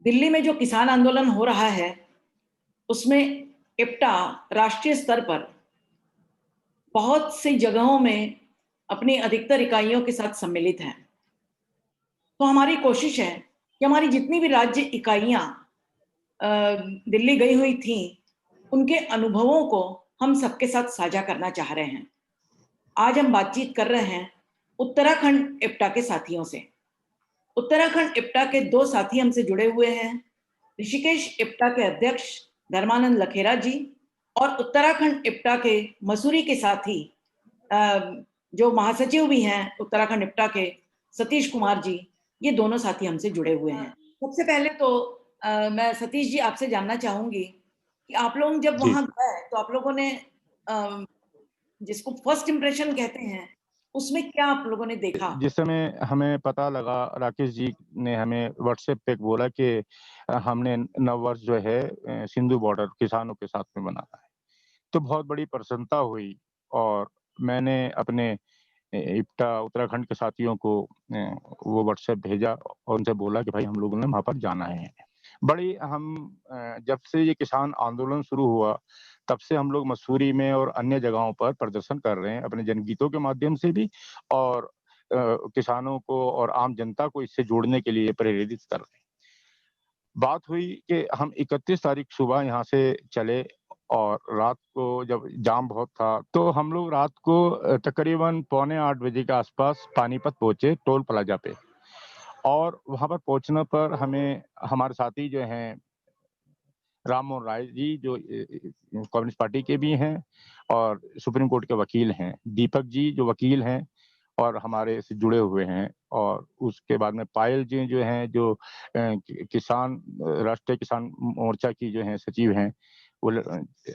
दिल्ली में जो किसान आंदोलन हो रहा है, उसमें इप्टा राष्ट्रीय स्तर पर बहुत सी जगहों में अपनी अधिकतर इकाइयों के साथ सम्मिलित है। तो हमारी कोशिश है कि हमारी जितनी भी राज्य इकाइयां अ, दिल्ली गई हुई थीं, उनके अनुभवों को हम सबके साथ साझा करना चाह रहे हैं। आज हम बातचीत कर रहे हैं उत्तराखंड इप्टा के साथियों से। उत्तराखंड इप्टा के 2 साथी हमसे जुड़े हुए हैं। ऋषिकेश इप्टा के अध्यक्ष धर्मानंद लखेरा जी और उत्तराखंड इप्टा के मसूरी के साथी अ, जो महासचिव भी हैं उत्तराखंड इप्टा के सतीश कुमार जी, ये दोनों साथी हमसे जुड़े हुए हैं। सबसे पहले तो मैं सतीश जी आपसे जानना चाहूंगी कि आप लोग जब जी, वहां गए तो आप लोगों ने जिसको फर्स्ट इंप्रेशन कहते हैं, उसमें क्या आप लोगों ने देखा? जिस समय हमें पता लगा, राकेश जी ने हमें व्हाट्सएप पे बोला कि हमने नववर्ष जो है सिंधु बॉर्डर किसानों के साथ में मनाना है। तो बहुत बड़ी प्रसन्नता हुई और मैंने अपने इप्टा उत्तराखंड के साथियों को वो व्हाट्सएप भेजा और उनसे बोला कि भाई हम लोगों ने वहाँ पर जाना है। जब से ये किसान आंदोलन शुरू हुआ, तब से हम लोग मसूरी में और अन्य जगहों पर प्रदर्शन कर रहे हैं, अपने जनगीतों के माध्यम से भी और किसानों को और आम जनता को इससे जोड़ने के लिए प्रेरित कर रहे हैं। बात हुई कि हम 31 तारीख सुबह यहाँ से चले और रात को जब जाम बहुत था, तो हम लोग रात को तकरीबन पौने 8 बजे के आसपास पानीपत पहुँचे टोल प्लाज़ा पे और वहाँ पर पहुँचने पर हमें हमारे साथी जो हैं राम मोहन राय जी जो कम्युनिस्ट पार्टी के भी हैं और सुप्रीम कोर्ट के वकील हैं। दीपक जी जो वकील हैं और हमारे से जुड़े हुए हैं और उसके बाद में पायल जी जो हैं जो राष्ट्रीय किसान मोर्चा की जो हैं सचिव हैं, वो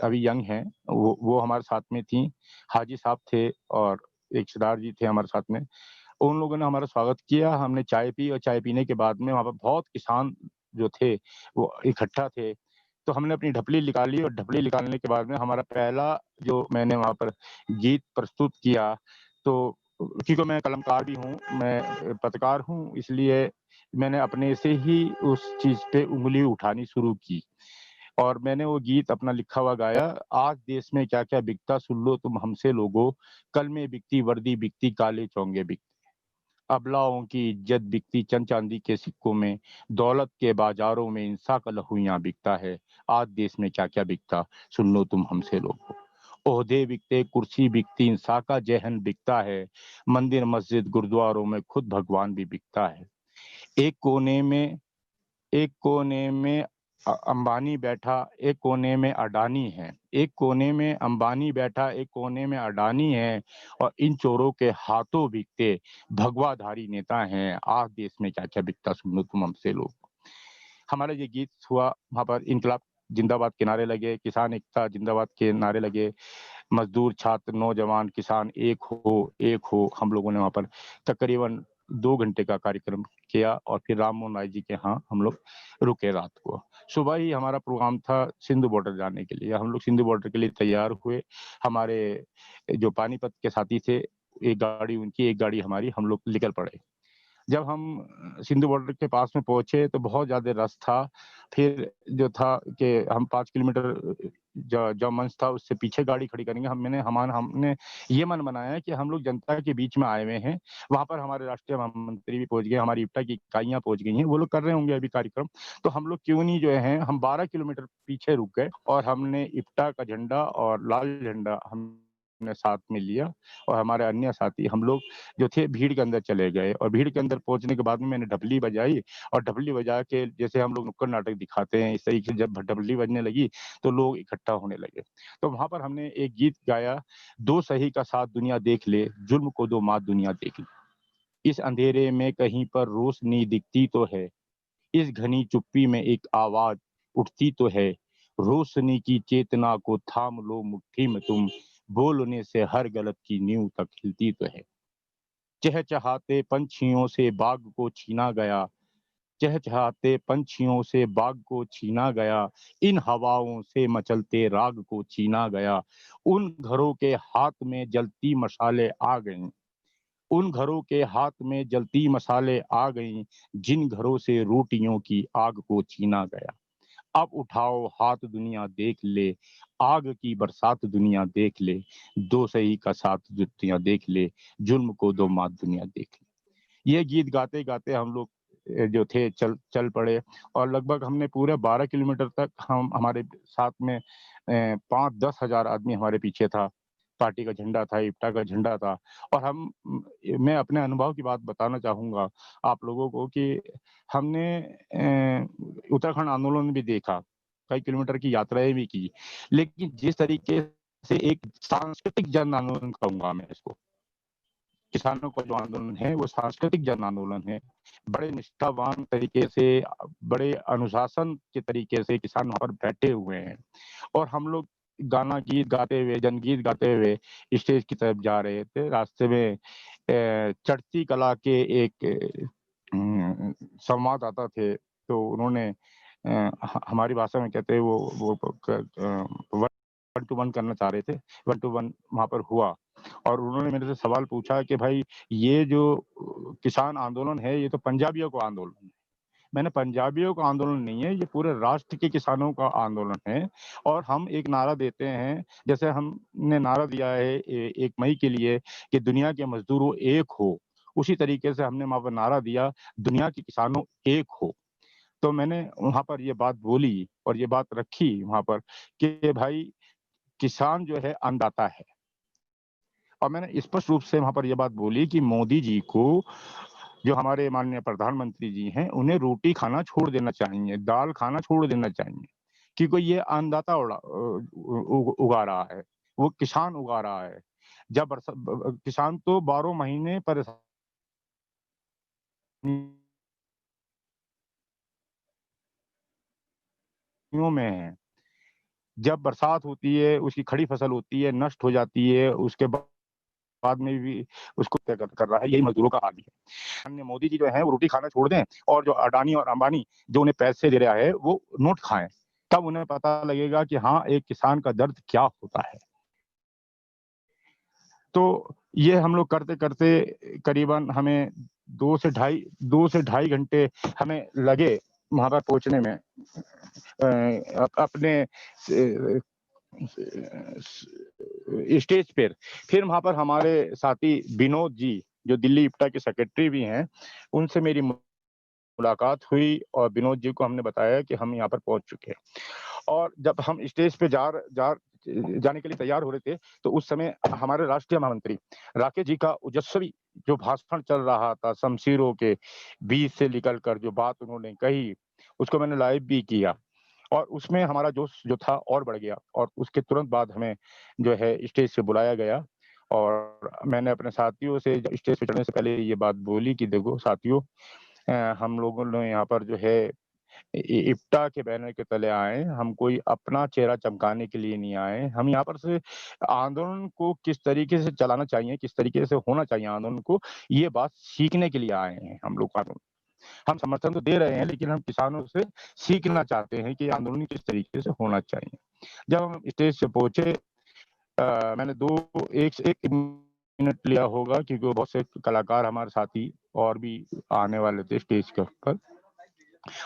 अभी यंग हैं, वो हमारे साथ में थीं। हाजी साहब थे और एक सरदार जी थे हमारे साथ में। उन लोगों ने हमारा स्वागत किया, हमने चाय पी और चाय पीने के बाद में वहाँ पर बहुत किसान जो थे, वो इकट्ठा थे। तो हमने अपनी ढपली निकाली और ढपली निकालने के बाद में हमारा पहला जो मैंने वहाँ पर गीत प्रस्तुत किया, तो क्योंकि मैं कलमकार भी हूँ, मैं पत्रकार हूँ, इसलिए मैंने अपने से ही उस चीज़ पे उँगली उठानी शुरू की और मैंने वो गीत अपना लिखा हुआ गाया, आज देश में क्या-क्या बिकता सुन लो तुम हमसे लोगो, कल में बिकती वर्दी बिकती काले चोंगे बिकते। अबलाओं की इज्जत बिकती चंद चांदी के सिक्कों में, दौलत के बाजारों में इंसान का लहू यहाँ बिकता है। आज देश में क्या-क्या बिकता, सुन लो तुम हमसे लोगों। ओहदे बिकते, कुर्सी बिकती, इंसान का ज़हन बिकता है। मंदिर, मस्जिद, गुरुद्वारों में खुद भगवान भी बिकता है। एक कोने में एक कोने में अंबानी बैठा, एक कोने में अडानी है। एक कोने में अंबानी बैठा, एक कोने में अडानी है और इन चोरों के हाथों बिकते भगवाधारी नेता हैं। आज देश में क्या-क्या बिकता सुन लो तुम हमसे लोग। हमारा ये गीत हुआ, वहाँ पर इनकलाब जिंदाबाद के नारे लगे, किसान एकता जिंदाबाद के नारे लगे, मजदूर, छात्र, नौजवान, किसान एक हो। हम लोगों ने वहाँ पर तकरीबन 2 घंटे का कार्यक्रम किया और फिर राम मोहन राय जी के यहाँ हम लोग रुके रात को। सुबह ही हमारा प्रोग्राम था सिंधु बॉर्डर जाने के लिए। हम लोग सिंधु बॉर्डर के लिए तैयार हुए। हमारे जो पानीपत के साथी थे, एक गाड़ी उनकी, एक गाड़ी हमारी, हम लोग निकल पड़े। जब हम सिंधु बॉर्डर के पास में पहुँचे तो बहुत ज़्यादा रश था। फिर जो था कि हम 5 किलोमीटर जो मंच था उससे पीछे गाड़ी खड़ी करेंगे। हमने ये मन बनाया है कि हम लोग जनता के बीच में आए हुए हैं। वहाँ पर हमारे राष्ट्रीय महामंत्री भी पहुँच गए, हमारी इप्टा की इकाइयाँ पहुँच गई हैं। वो लोग कर रहे होंगे अभी कार्यक्रम। तो हम लोग क्यों नहीं जो है हम 12 किलोमीटर पीछे रुक गए और हमने इप्टा का झंडा और लाल झंडा हमने साथ में लिया और हमारे अन्य साथी हम लोग जो थे भीड़ के अंदर चले गए और भीड़ के अंदर पहुँचने के बाद में मैंने ढपली बजाई और ढपली बजा के जैसे हम लोग नुक्कड़ नाटक दिखाते हैं, इस तरीके से जब ढपली बजने लगी, तो लोग इकट्ठा होने लगे। तो वहाँ पर हमने एक गीत गाया, दो सही का साथ दुनिया देख ले, जुल्म को दो मात दुनिया देख ले। इस अंधेरे में कहीं पर रोशनी दिखती तो है, इस घनी चुप्पी में एक आवाज़ उठती तो है। रोशनी की चेतना को थाम लो मुट्ठी में तुम, बोलने से हर गलत की नींव तक हिलती तो है। चहचहाते पंछियों से बाग को छीना गया, चहचहाते पंछियों से बाग को छीना गया, इन हवाओं से मचलते राग को छीना गया, उन घरों के हाथ में जलती मशालें आ गईं, उन घरों के हाथ में जलती मसाले आ गईं, जिन घरों से रोटियों की आग को छीना गया। अब उठाओ हाथ दुनिया देख ले, आग की बरसात दुनिया देख ले, दो सही का साथ दुनिया देख ले, जुल्म को दो मात दुनिया देख ले। ये गीत गाते-गाते हम लोग जो थे चल चल पड़े और लगभग हमने पूरे 12 किलोमीटर तक हम हमारे साथ में 5-10 हज़ार आदमी हमारे पीछे था। पार्टी का झंडा था, इप्टा का झंडा था और मैं अपने अनुभव की बात बताना चाहूँगा आप लोगों को कि हमने उत्तराखंड आंदोलन भी देखा, कई किलोमीटर की यात्राएँ भी की, लेकिन जिस तरीके से एक सांस्कृतिक जन आंदोलन कहूँगा मैं इसको, किसानों का जो आंदोलन है वो सांस्कृतिक जन आंदोलन है। बड़े निष्ठावान तरीके से बड़े अनुशासन के तरीके से किसान वहाँ पर बैठे हुए हैं और हम लोग गीत गाते हुए, जनगीत गाते हुए स्टेज की तरफ जा रहे थे। रास्ते में चढ़ती कला के एक संवाददाता थे, तो उन्होंने हमारी भाषा में कहते हैं वो वन टू वन करना चाह रहे थे, वन टू वन वहाँ पर हुआ और उन्होंने मेरे से सवाल पूछा कि भाई ये जो किसान आंदोलन है, ये तो पंजाबियों का आंदोलन है। मैंने पंजाबियों का आंदोलन नहीं है, ये पूरे राष्ट्र के किसानों का आंदोलन है और हम एक नारा देते हैं, जैसे हमने नारा दिया है 1 मई के लिए कि दुनिया के मज़दूरों एक हो, उसी तरीके से हमने वहाँ पर नारा दिया, दुनिया के किसानों एक हो। तो मैंने वहाँ पर ये बात बोली और ये बात रखी वहाँ पर कि भाई किसान जो है अन्नदाता है। और मैंने स्पष्ट रूप से वहाँ पर ये बात बोली कि मोदी जी को जो हमारे माननीय प्रधानमंत्री जी हैं, उन्हें रोटी खाना छोड़ देना चाहिए, दाल खाना छोड़ देना चाहिए, क्योंकि ये अन्नदाता उगा रहा है, वो किसान उगा रहा है। जब किसान तो 12 महीने परेशानियों में है। जब बरसात होती है, उसकी खड़ी फसल होती है, नष्ट हो जाती है, उसके बाद में भी उसको तय कर रहा है, यही मज़दूरों का हाल भी है। माननीय मोदी जी जो हैं वो रोटी खाना छोड़ दें और जो अडानी और अंबानी जो उन्हें पैसे दे रहा है, वो नोट खाएँ। तब उन्हें पता लगेगा कि हाँ, एक किसान का दर्द क्या होता है। तो ये हम लोग करते-करते करीबन हमें 2 से ढाई घंटे हमें लगे वहाँ पर पहुँचने में। अपने स स्टेज पर। फिर वहाँ पर हमारे साथी विनोद जी, जो दिल्ली इप्टा के सेक्रेटरी भी हैं, उनसे मेरी मुलाकात हुई और विनोद जी को हमने बताया कि हम यहाँ पर पहुँच चुके हैं। और जब हम स्टेज पे जाने के लिए तैयार हो रहे थे, तो उस समय हमारे राष्ट्रीय महामंत्री राकेश जी का ओजस्वी जो भाषण चल रहा था, शमशीरों के बीच से निकल कर जो बात उन्होंने कही, उसको मैंने लाइव भी किया। और उसमें हमारा जोश जो था और बढ़ गया और उसके तुरंत बाद हमें जो है स्टेज से बुलाया गया और मैंने अपने साथियों से स्टेज पे चढ़ने से पहले ये बात बोली कि देखो साथियों, हम लोगों ने यहाँ पर जो है इप्टा के बैनर के तले आए हैं, हम कोई अपना चेहरा चमकाने के लिए नहीं आए हैं। हम यहाँ पर से आंदोलन को किस तरीके से चलाना चाहिए, किस तरीके से होना चाहिए आंदोलन को, ये बात सीखने के लिए आए हैं हम लोग आंदोलन। हम समर्थन तो दे रहे हैं, लेकिन हम किसानों से सीखना चाहते हैं कि आंदोलन किस तरीके से होना चाहिए। जब हम स्टेज से पहुँचे मैंने 1 मिनट लिया होगा क्योंकि वो बहुत से कलाकार हमारे साथी और भी आने वाले थे स्टेज के ऊपर।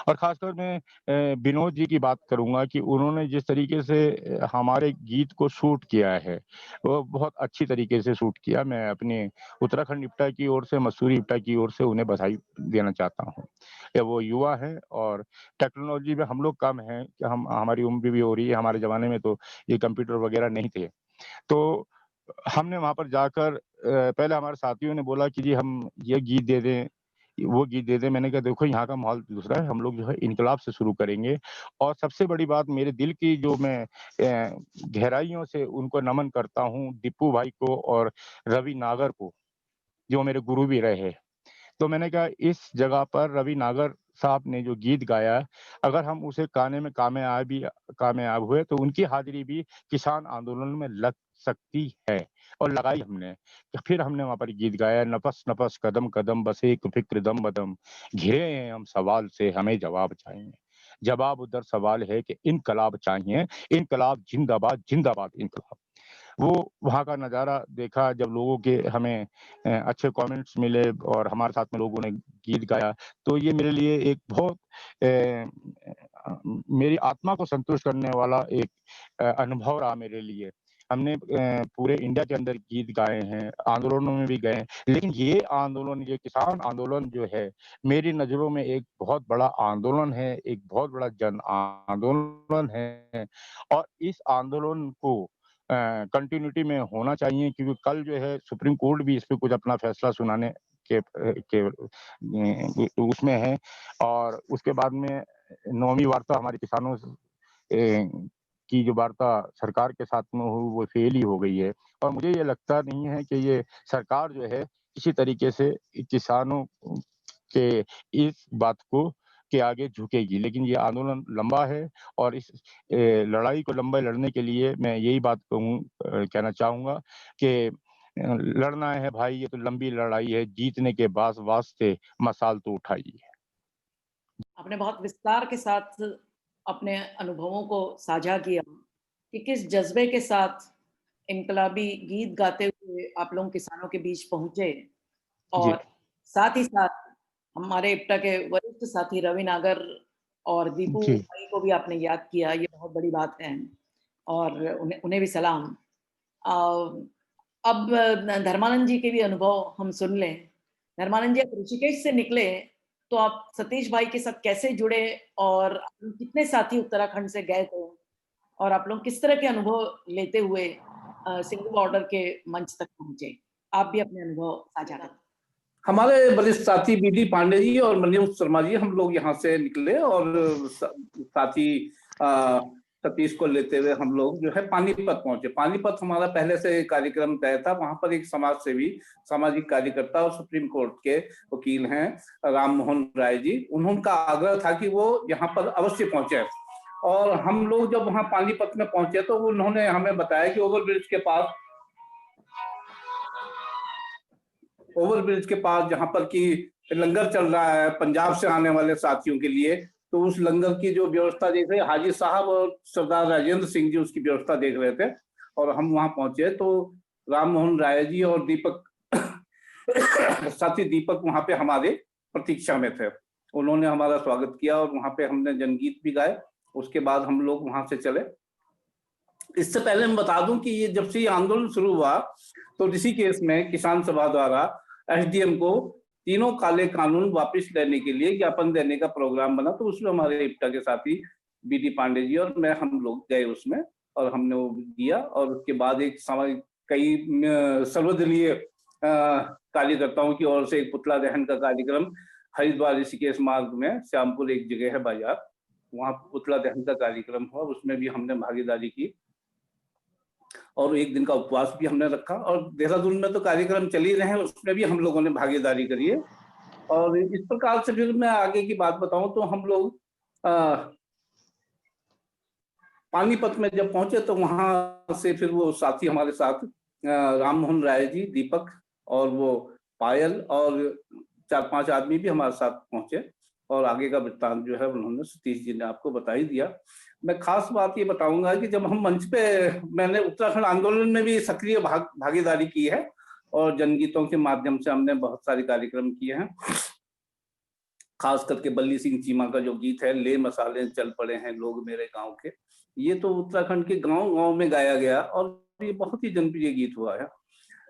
और ख़ासकर मैं विनोद जी की बात करूँगा कि उन्होंने जिस तरीके से हमारे गीत को शूट किया है, वो बहुत अच्छी तरीके से शूट किया। मैं अपने उत्तराखंड इप्टा की ओर से, मसूरी इप्टा की ओर से उन्हें बधाई देना चाहता हूँ। वो युवा हैं और टेक्नोलॉजी में हम लोग कम हैं कि हमारी उम्र भी हो रही है, हमारे ज़माने में तो ये कंप्यूटर वग़ैरह नहीं थे। तो हमने वहाँ पर जाकर पहले हमारे साथियों ने बोला कि जी हम ये गीत दे दें, वो गीत दे दें। मैंने कहा देखो यहाँ का माहौल दूसरा है, हम लोग जो है इनकलाब से शुरू करेंगे और सबसे बड़ी बात मेरे दिल की जो मैं गहराइयों से उनको नमन करता हूँ, दीपू भाई को और रवि नागर को, जो मेरे गुरु भी रहे। तो मैंने कहा इस जगह पर रवि नागर साहब ने जो गीत गाया, अगर हम उसे गाने में कामयाब हुए तो उनकी हाज़िरी भी किसान आंदोलन में लग सकती है और लगाई हमने। तो फिर हमने वहाँ पर गीत गाया नफस नफस कदम कदम बस एक फ़िक्र दम बदम, घिरे हैं हम सवाल से हमें जवाब चाहिए। जवाब उधर सवाल है कि इनकलाब चाहिए, इनकलाब ज़िंदाबाद, ज़िंदाबाद इनकलाब। वो वहाँ का नज़ारा देखा जब लोगों के हमें अच्छे कमेंट्स मिले और हमारे साथ में लोगों ने गीत गाया, तो ये मेरे लिए एक बहुत मेरी आत्मा को संतुष्ट करने वाला एक अनुभव रहा मेरे लिए। हमने पूरे इंडिया के अंदर गीत गाए हैं, आंदोलनों में भी गए हैं, लेकिन ये आंदोलन, ये किसान आंदोलन जो है, मेरी नज़रों में एक बहुत बड़ा आंदोलन है, एक बहुत बड़ा जन आंदोलन है और इस आंदोलन को कंटिन्यूटी में होना चाहिए क्योंकि कल जो है सुप्रीम कोर्ट भी इस पे कुछ अपना फैसला सुनाने के उसमें है और उसके बाद में 9वीं वार्ता हमारे किसानों की जो वार्ता सरकार के साथ में हुई वो फेल ही हो गई है और मुझे ये लगता नहीं है कि ये सरकार जो है किसी तरीके से किसानों के इस बात को के आगे झुकेगी। लेकिन ये आंदोलन लंबा है और इस लड़ाई को लंबा लड़ने के लिए मैं यही बात कहना चाहूँगा कि लड़ना है भाई, ये तो लंबी लड़ाई है, जीतने के वास्ते मशाल तो उठाइए। आपने बहुत विस्तार के साथ अपने अनुभवों को साझा किया कि किस जज़्बे के साथ इनकलाबी गीत गाते हुए आप लोग किसानों के बीच पहुँचे जी, और साथ ही साथ हमारे इप्टा के वरिष्ठ साथी रवि नागर और दीपू जी, भाई को भी आपने याद किया, ये बहुत बड़ी बात है और उन्हें उन्हें भी सलाम। अ, अब धर्मानंद जी के भी अनुभव हम सुन लें। धर्मानंद जी, आप ऋषिकेश से निकले, तो आप सतीश भाई के साथ कैसे जुड़े और आप लोग कितने साथी उत्तराखंड से गए थे? और आप लोग किस तरह के अनुभव लेते हुए सिंगल बॉर्डर के मंच तक पहुँचे? आप भी अपने अनुभव साझा करें। हमारे वरिष्ठ साथी बीडी पांडे जी और मनोज शर्मा जी, हम लोग यहाँ से निकले और साथी सतीश को लेते हुए हम लोग जो है पानीपत पहुंचे। पानीपत हमारा पहले से कार्यक्रम तय था। वहां पर एक समाज सेवी, सामाजिक कार्यकर्ता और सुप्रीम कोर्ट के वकील हैं राम मोहन राय जी, उनका आग्रह था कि वो यहाँ पर अवश्य पहुंचे और हम लोग जब वहां पानीपत में पहुंचे तो उन्होंने हमें बताया कि ओवरब्रिज के पास जहां पर कि लंगर चल रहा है पंजाब से आने वाले साथियों के लिए, तो उस लंगर की जो व्यवस्था देख रहे हाजी साहब और सरदार राजेंद्र सिंह जी उसकी व्यवस्था देख रहे थे और हम वहां पहुंचे तो राम मोहन राय जी और दीपक साथी दीपक वहां पे हमारे प्रतीक्षा में थे। उन्होंने हमारा स्वागत किया और वहां पे हमने जनगीत भी गाए। उसके बाद हम लोग वहां से चले। इससे पहले मैं बता दूं कि ये जब से ये आंदोलन शुरू हुआ तो ऋषिकेश में किसान सभा द्वारा एसडीएम को तीनों काले कानून वापस लेने के लिए ज्ञापन देने का प्रोग्राम बना, तो उसमें हमारे इप्टा के साथी बीडी पांडे जी और मैं, हम लोग गए उसमें और हमने वो दिया और उसके बाद एक कई सर्वदलीय कार्यकर्ताओं की ओर से एक पुतला दहन का कार्यक्रम हरिद्वार ऋषिकेश मार्ग में श्यामपुर एक जगह है बाजार, वहां पुतला दहन का कार्यक्रम हुआ, उसमें भी हमने भागीदारी की और एक दिन का उपवास भी हमने रखा और देहरादून में तो कार्यक्रम चल ही रहे हैं, उसमें भी हम लोगों ने भागीदारी करी है। और इस प्रकार से फिर मैं आगे की बात बताऊं तो हम लोग पानीपत में जब पहुंचे तो वहां से फिर वो साथी हमारे साथ राम मोहन राय जी, दीपक और वो पायल और 4-5 आदमी भी हमारे साथ पहुंचे और आगे का वृत्तांत जो है उन्होंने सतीश जी ने आपको बता ही दिया। मैं खास बात ये बताऊंगा कि जब हम मंच पे, मैंने उत्तराखंड आंदोलन में भी सक्रिय भागीदारी की है और जनगीतों के माध्यम से हमने बहुत सारे कार्यक्रम किए हैं। खास करके बल्ली सिंह चीमा का जो गीत है, ले मसाले चल पड़े हैं लोग मेरे गांव के, ये तो उत्तराखंड के गांव गांव में गाया गया और ये बहुत ही जनप्रिय गीत हुआ है।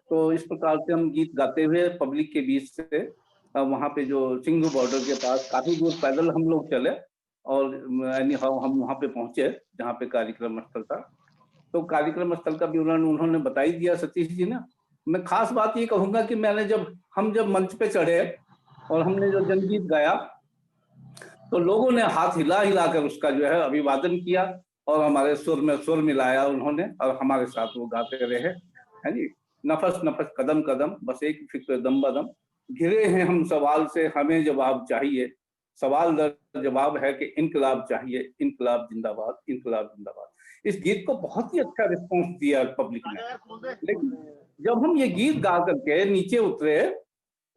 तो इस प्रकार से हम गीत गाते हुए पब्लिक के बीच से वहां पे जो सिंघू बॉर्डर के पास काफी दूर पैदल हम लोग चले और हम वहां पे पहुंचे जहाँ पे कार्यक्रम स्थल था। तो कार्यक्रम स्थल का विवरण उन्होंने बता ही दिया सतीश जी ने। मैं खास बात ये कहूंगा कि मैंने जब मंच पे चढ़े और हमने जो जनगीत गाया तो लोगों ने हाथ हिला हिला कर उसका जो है अभिवादन किया और हमारे सुर में सुर मिलाया उन्होंने और हमारे साथ वो गाते रहे, है जी। नफस नफस कदम कदम बस एक फिक्र दम बदम, घिरे हैं हम सवाल से हमें जवाब चाहिए, सवाल दर जवाब है कि इनकलाब चाहिए, इनकलाब जिंदाबाद, इनकलाब जिंदाबाद। इस गीत को बहुत ही अच्छा रिस्पॉन्स दिया पब्लिक ने। लेकिन जब हम ये गीत गा करके नीचे उतरे,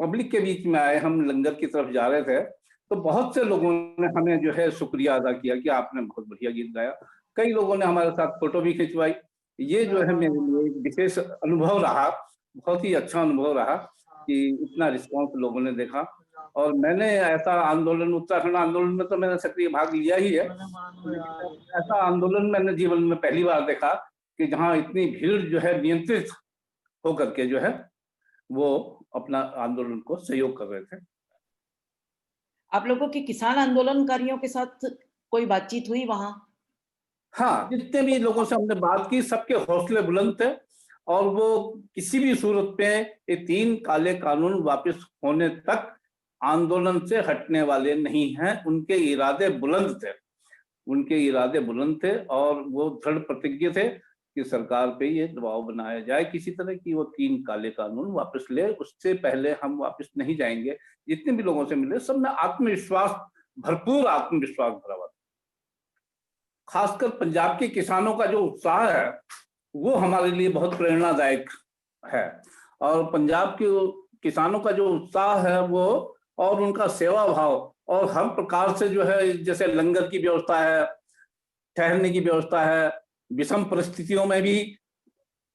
पब्लिक के बीच में आए, हम लंगर की तरफ जा रहे थे, तो बहुत से लोगों ने हमें जो है शुक्रिया अदा किया कि आपने बहुत बढ़िया गीत गाया। कई लोगों ने हमारे साथ फोटो भी खिंचवाई ये जो है मेरे लिए एक विशेष अनुभव रहा, बहुत ही अच्छा अनुभव रहा कि इतना रिस्पॉन्स लोगों ने देखा। और मैंने ऐसा आंदोलन, उत्तराखंड आंदोलन में तो मैंने सक्रिय भाग लिया ही है, लेकिन ऐसा आंदोलन मैंने जीवन में पहली बार देखा कि जहाँ इतनी भीड़ जो है नियंत्रित होकर के जो है वो अपना आंदोलन को सहयोग कर रहे थे। आप लोगों की किसान आंदोलनकारियों के साथ कोई बातचीत हुई वहां? हाँ, जितने भी लोगों से हमने बात की सबके हौसले बुलंद थे और वो किसी भी सूरत पे ये 3 काले कानून वापस होने तक आंदोलन से हटने वाले नहीं हैं। उनके इरादे बुलंद थे, उनके इरादे बुलंद थे और वो दृढ़ प्रतिज्ञ थे कि सरकार पे ये दबाव बनाया जाए किसी तरह की वो 3 काले कानून वापस ले, उससे पहले हम वापस नहीं जाएंगे। जितने भी लोगों से मिले सब में आत्मविश्वास, भरपूर आत्मविश्वास भरा हुआ। खासकर पंजाब के किसानों का जो उत्साह है वो हमारे लिए बहुत प्रेरणादायक है। और पंजाब के किसानों का जो उत्साह है वो, और उनका सेवा भाव, और हर प्रकार से जो है, जैसे लंगर की व्यवस्था है, ठहरने की व्यवस्था है, विषम परिस्थितियों में भी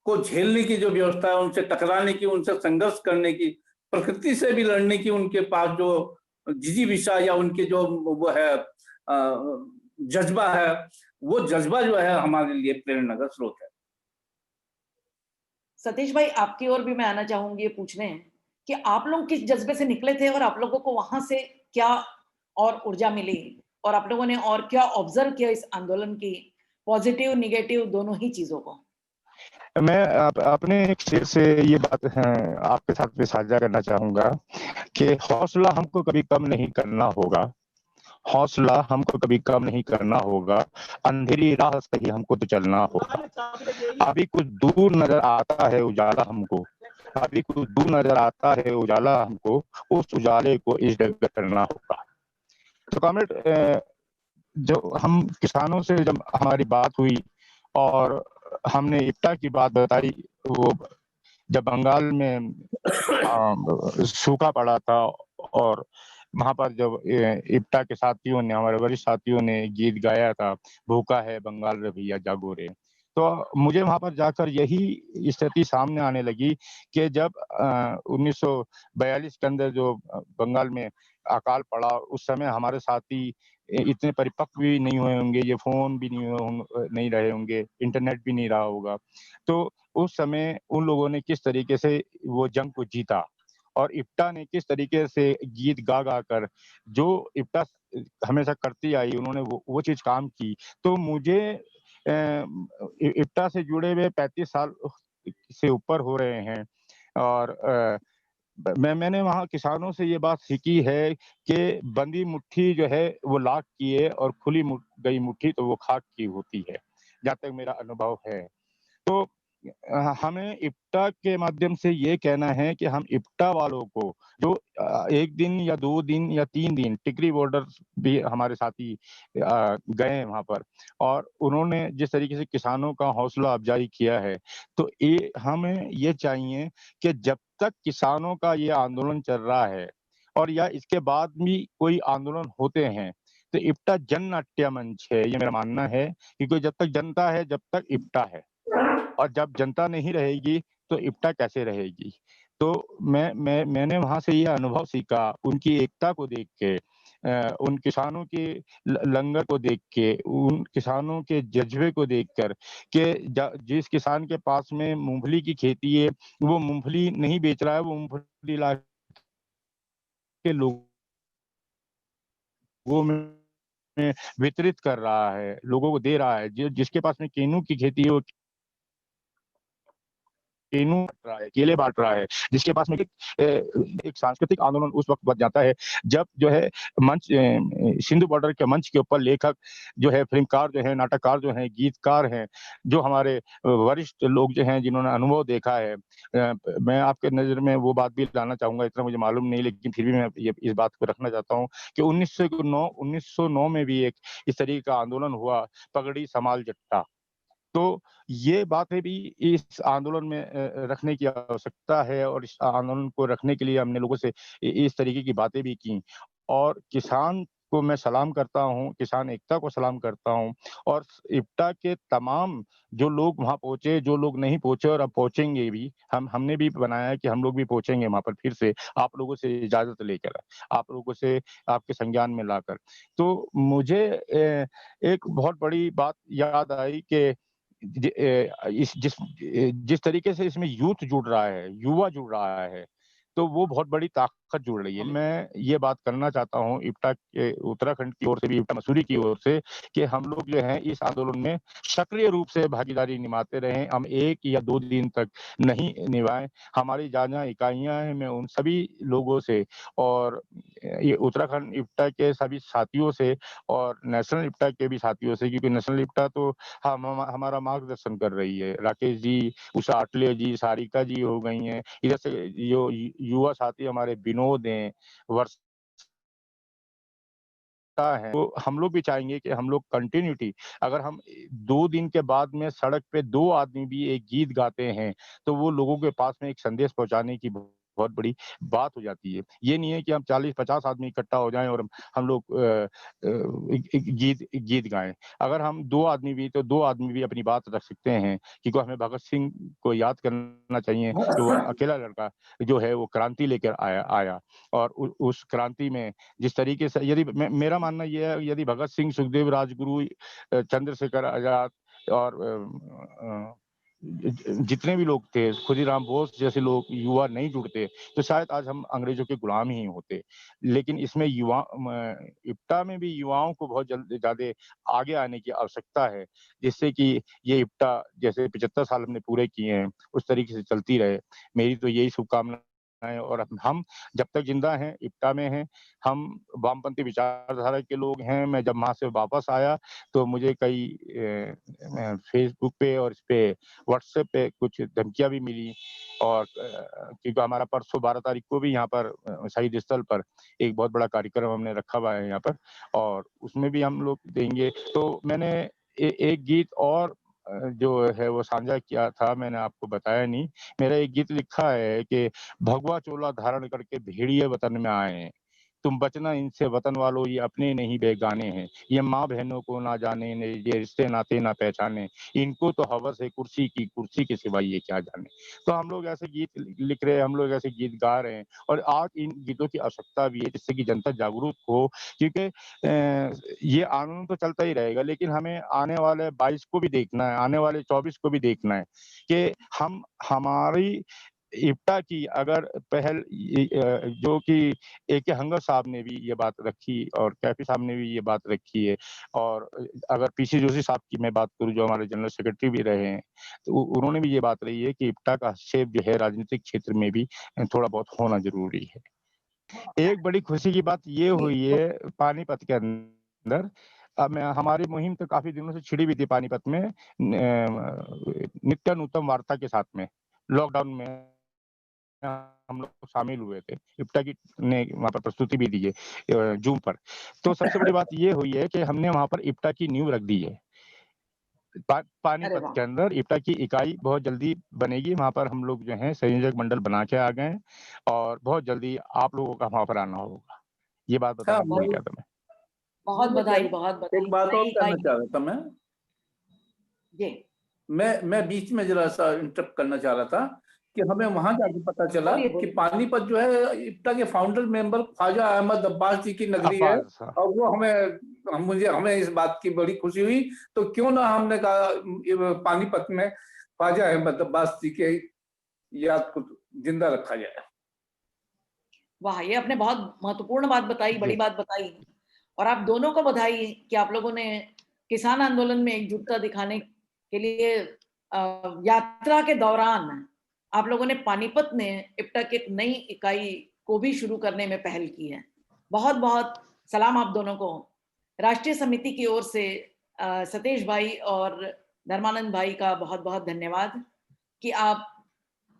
को झेलने की जो व्यवस्था है, उनसे टकराने की, उनसे संघर्ष करने की, प्रकृति से भी लड़ने की उनके पास जो जिजीविषा या उनके जो वो है जज्बा है, वो जज्बा जो है हमारे लिए प्रेरणा का स्रोत है। सतीश भाई, आपकी ओर भी मैं आना चाहूंगी ये पूछने कि आप लोग किस जज्बे से निकले थे और आप लोगों को वहां से क्या और ऊर्जा मिली और आप लोगों ने और क्या ऑब्जर्व किया इस आंदोलन की, पॉजिटिव निगेटिव दोनों ही चीजों को? मैं अपने एक शेर से ये बात आपके साथ में साझा करना चाहूंगा कि हौसला हमको कभी कम नहीं करना होगा, हौसला हमको कभी कम नहीं करना होगा, अंधेरी राह से ही हमको तो चलना होगा। अभी कुछ दूर नजर आता है उजाला हमको, अभी कुछ दूर नजर आता है उजाला हमको, उस उजाले को इस जगह करना होगा। तो कॉमरेड, जो हम किसानों से जब हमारी बात हुई और हमने इप्टा की बात बताई, वो जब बंगाल में सूखा पड़ा था और वहां पर जब इप्टा के साथियों ने, हमारे वरिष्ठ साथियों ने गीत गाया था, भूखा है बंगाल रे भैया जागो रे, तो मुझे वहां पर जाकर यही स्थिति सामने आने लगी कि जब 1942 के अंदर जो बंगाल में अकाल पड़ा, उस समय हमारे साथी इतने परिपक्व भी नहीं हुए होंगे, ये फोन भी नहीं रहे होंगे, इंटरनेट भी नहीं रहा होगा। तो उस समय उन लोगों ने किस तरीके से वो जंग को जीता और इप्टा ने किस तरीके से गीत गा गा कर, जो इप्टा हमेशा करती आई, उन्होंने वो चीज काम की। तो मुझे इप्टा से जुड़े हुए 35 साल से ऊपर हो रहे हैं और मैंने वहाँ किसानों से ये बात सीखी है कि बंदी मुट्ठी जो है वो लाख की है और खुली गई मुट्ठी तो वो खाक की होती है, जहाँ तक मेरा अनुभव है। तो हमें इप्टा के माध्यम से ये कहना है कि हम इप्टा वालों को जो 1 दिन या 2 दिन या 3 दिन टिकरी बॉर्डर भी हमारे साथी गए हैं वहां पर और उन्होंने जिस तरीके से किसानों का हौसला अफजाई किया है, तो ये हमें ये चाहिए कि जब तक किसानों का ये आंदोलन चल रहा है और या इसके बाद भी कोई आंदोलन होते हैं, तो इप्टा जन नाट्य मंच है, ये मेरा मानना है, क्योंकि जब तक जनता है जब तक इप्टा है, और जब जनता नहीं रहेगी तो इप्टा कैसे रहेगी। तो मैंने वहां से ये अनुभव सीखा, उनकी एकता को देख के, उन किसानों के लंगर को देख के, उन किसानों के जज्बे को देखकर कि जिस किसान के पास में मूंगफली की खेती है, वो मूंगफली नहीं बेच रहा है, वो मूंगफली ला के लोगों में वितरित कर रहा है, लोगों को दे रहा है। जिसके पास में केनू की खेती है, वो केनू बांट रहा है, केले बांट रहा है। जिसके पास में एक सांस्कृतिक आंदोलन उस वक्त बच जाता है जब जो है मंच, सिंधु बॉर्डर के मंच के ऊपर लेखक जो है, फिल्मकार जो है, नाटककार जो है, गीतकार हैं, जो हमारे वरिष्ठ लोग जो हैं जिन्होंने अनुभव देखा है। मैं आपके नजर में वो बात भी लाना चाहूंगा, इतना मुझे मालूम नहीं, लेकिन फिर भी मैं इस बात को रखना चाहता हूँ कि 1909 में भी एक इस तरीके का आंदोलन हुआ, पगड़ी समाल जट्टा। तो ये बातें भी इस आंदोलन में रखने की आवश्यकता है और इस आंदोलन को रखने के लिए हमने लोगों से इस तरीके की बातें भी की। और किसान को मैं सलाम करता हूँ, किसान एकता को सलाम करता हूँ और इप्टा के तमाम जो लोग वहाँ पहुँचे, जो लोग नहीं पहुँचे और अब पहुँचेंगे भी, हमने भी बनाया है कि हम लोग भी पहुँचेंगे वहाँ पर फिर से आप लोगों से इजाज़त लेकर, आप लोगों से आपके संज्ञान में लाकर। तो मुझे एक बहुत बड़ी बात याद आई कि जिस तरीके से इसमें यूथ जुड़ रहा है, युवा जुड़ रहा है, तो वो बहुत बड़ी ताकत जुड़ रही है। मैं ये बात करना चाहता हूँ इप्टा के उत्तराखंड की ओर से भी, इप्टा मसूरी की ओर से कि हम लोग जो हैं इस आंदोलन में सक्रिय रूप से भागीदारी निभाते रहें। हम 1 या 2 दिन तक नहीं निभाएँ। हमारी जहाँ-जहाँ इकाइयाँ हैं, मैं उन सभी लोगों से और ये उत्तराखंड इप्टा के सभी साथियों से और नेशनल इप्टा के भी साथियों से, क्योंकि नेशनल इप्टा तो हमारा मार्गदर्शन कर रही है। राकेश जी, उषा अटले जी, सारिका जी हो गई हैं। इधर से जो युवा साथी हमारे विनोद हैं, वर्षा है, तो हम लोग भी चाहेंगे कि हम लोग कंटिन्यूटी अगर हम 2 दिन के बाद में सड़क पे 2 आदमी भी एक गीत गाते हैं, तो वो लोगों के पास में एक संदेश पहुँचाने की बहुत बड़ी बात हो जाती है। ये नहीं है कि हम 40-50 आदमी इकट्ठा हो जाएँ और हम लोग एक गीत गाएँ। अगर हम 2 आदमी भी तो 2 आदमी भी अपनी बात रख सकते हैं, क्योंकि हमें भगत सिंह को याद करना चाहिए, कि वो अकेला लड़का जो है वो क्रांति लेकर आया और उस क्रांति में जिस तरीके से यदि मेरा मानना ये है, यदि भगत सिंह, सुखदेव, राजगुरु, चंद्रशेखर आज़ाद और जितने भी लोग थे, खुदीराम बोस जैसे लोग युवा नहीं जुड़ते, तो शायद आज हम अंग्रेजों के गुलाम ही होते। लेकिन इसमें इप्टा में भी युवाओं को बहुत जल्द ज़्यादा आगे आने की आवश्यकता है, जिससे कि ये इप्टा जैसे 75 साल हमने पूरे किए हैं, उस तरीके से चलती रहे। मेरी तो यही शुभकामनाएँ हैं और हम जब तक ज़िंदा हैं, इप्टा में हैं, हम वामपंथी विचारधारा के लोग हैं। मैं जब वहाँ से वापस आया, तो मुझे कई फेसबुक पे और इस पे व्हाट्सएप पे कुछ धमकियाँ भी मिली और क्योंकि हमारा परसों 12 तारीख को भी यहाँ पर शहीद स्थल पर एक बहुत बड़ा कार्यक्रम हमने रखा हुआ है यहाँ पर और उसमें भी हम लोग देंगे। तो मैंने एक गीत और जो है वो साझा किया था, मैंने आपको बताया नहीं। मेरा एक गीत लिखा है कि भगवा चोला धारण करके भेड़िए वतन में आए हैं। तुम बचना इनसे वतन वालों, ये अपने नहीं बेगाने हैं। ये माँ बहनों को ना जाने, ये रिश्ते नाते ना पहचाने। इनको तो हवस है कुर्सी के सिवा ये क्या जाने। तो हम लोग ऐसे गीत लिख रहे हैं, हम लोग ऐसे गीत गा रहे हैं और आज इन गीतों की आवश्यकता भी है जिससे कि जनता जागरूक हो, क्योंकि ये आंदोलन तो चलता ही रहेगा, लेकिन हमें आने वाले 22 को भी देखना है, आने वाले 24 को भी देखना है कि हम हमारी इप्टा की अगर पहल जो कि ए.के. हंगर साहब ने भी ये बात रखी और कैफी साहब ने भी ये बात रखी है और अगर पीसी जोशी साहब की मैं बात करूँ जो हमारे जनरल सेक्रेटरी भी रहे हैं, तो उन्होंने भी ये बात रही है कि इप्टा का हस्तक्षेप जो है राजनीतिक क्षेत्र में भी थोड़ा बहुत होना ज़रूरी है। एक बड़ी खुशी की बात ये हुई है पानीपत के अंदर, अब मैं हमारी मुहिम तो काफ़ी दिनों से छिड़ी हुई थी पानीपत में नित्य नूतन वार्ता के साथ में। लॉकडाउन में हम लोग शामिल हुए थे। इप्टा की ने वहाँ पर प्रस्तुति भी दी है ज़ूम पर। तो सबसे बड़ी बात ये हुई है कि हमने वहाँ पर इप्टा की नींव रख दी है। अरे पानीपत वाह! के अंदर इप्टा की इकाई बहुत जल्दी बनेगी, वहाँ पर हम लोग जो हैं संयोजक मंडल बना के आ गए हैं और बहुत जल्दी आप लोगों का वहाँ पर आना होगा। ये बात हाँ, बताना भूल बहुत गया था मैं। बहुत बधाई, बहुत एक बधाई। बात और नई इकाई कहना चाह रहा था मैं। जी, मैं बीच में जरा-सा इंटरप्ट करना चाह रहा था कि हमें वहाँ जाके पता चला बोलिए, कि बोलिए। पानीपत जो है इप्टा के फाउंडर मेंबर ख्वाजा अहमद अब्बास जी की नगरी है अब्बास हाँ। और वो हमें इस बात की बड़ी खुशी हुई। तो क्यों ना हमने कहा ये पानीपत में ख्वाजा अहमद अब्बास जी के याद को जिंदा रखा जाए। वाह! ये आपने बहुत महत्वपूर्ण बात बताई, बड़ी जी। बात बताई और आप दोनों को बधाई कि आप लोगों ने किसान आंदोलन में एकजुटता दिखाने के लिए यात्रा के दौरान आप लोगों ने पानीपत में इप्टा की एक नई इकाई को भी शुरू करने में पहल की है। बहुत-बहुत सलाम आप दोनों को। राष्ट्रीय समिति की ओर से सतीश भाई और धर्मानंद भाई का बहुत-बहुत धन्यवाद कि आप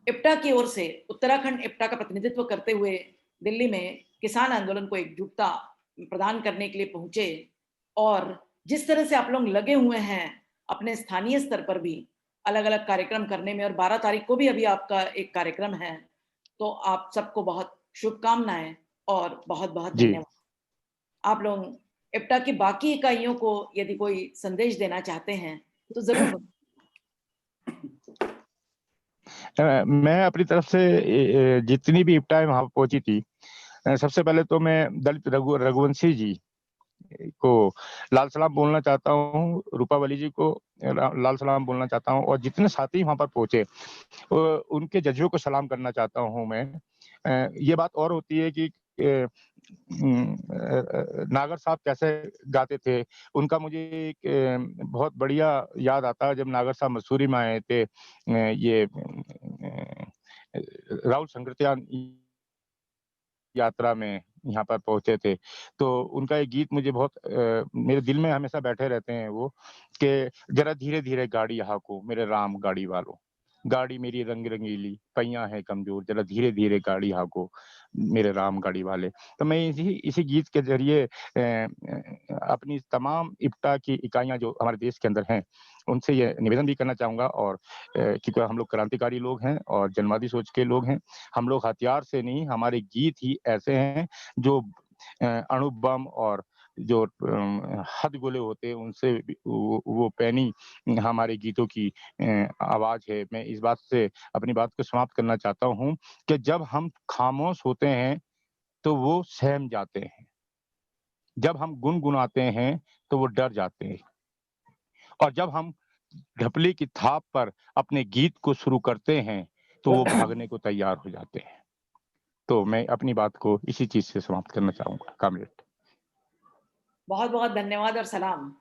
इप्टा की ओर से उत्तराखंड इप्टा का प्रतिनिधित्व करते हुए दिल्ली में किसान आंदोलन को एकजुटता प्रदान करने के लिए पहुंचे और जिस तरह से आप लोग लगे हुए हैं अपने स्थानीय स्तर पर भी अलग-अलग कार्यक्रम करने में और 12 तारीख को भी अभी आपका एक कार्यक्रम है। तो आप सबको बहुत शुभकामनाएं और बहुत-बहुत जी। धन्यवाद। आप लोग इप्टा की बाकी इकाइयों को यदि कोई संदेश देना चाहते हैं तो जरूर बोलें। मैं अपनी तरफ से जितनी भी इप्टाएं वहां पहुंची थी, सबसे पहले तो मैं दलित रघुवंशी जी को लाल सलाम बोलना चाहता हूँ, रूपावली जी को लाल सलाम बोलना चाहता हूँ, और जितने साथी वहां पर पहुंचे उनके जज्बे को सलाम करना चाहता हूँ मैं। ये बात और होती है कि नागर साहब कैसे गाते थे, उनका मुझे एक बहुत बढ़िया याद आता है जब नागर साहब मसूरी में आए थे, ये राहुल संकृत्यान यात्रा में यहाँ पर पहुंचे थे, तो उनका एक गीत मुझे बहुत मेरे दिल में हमेशा बैठे रहते हैं वो, कि जरा धीरे धीरे गाड़ी यहाँ को मेरे राम गाड़ी वालों, गाड़ी मेरी रंग रंगीली पहिया है कमजोर, जरा धीरे धीरे गाड़ी हाँको मेरे राम गाड़ी वाले। तो मैं इसी गीत के जरिए अपनी तमाम इप्टा की इकाइयां जो हमारे देश के अंदर हैं उनसे ये निवेदन भी करना चाहूंगा, और क्योंकि हम लोग क्रांतिकारी लोग हैं और जनवादी सोच के लोग हैं, हम लोग हथियार से नहीं, हमारे गीत ही ऐसे हैं जो अणु बम और जो हद गोले होते हैं उनसे वो पैनी हमारे गीतों की आवाज है। मैं इस बात से अपनी बात को समाप्त करना चाहता हूँ कि जब हम खामोश होते हैं तो वो सहम जाते हैं, जब हम गुनगुनाते हैं तो वो डर जाते हैं, और जब हम ढपली की थाप पर अपने गीत को शुरू करते हैं तो वो भागने को तैयार हो जाते हैं। तो मैं अपनी बात को इसी चीज से समाप्त करना चाहूंगा। कामरेड, बहुत बहुत धन्यवाद और सलाम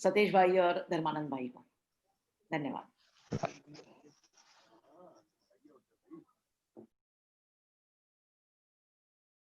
सतीश भाई और धर्मानंद भाई को। धन्यवाद।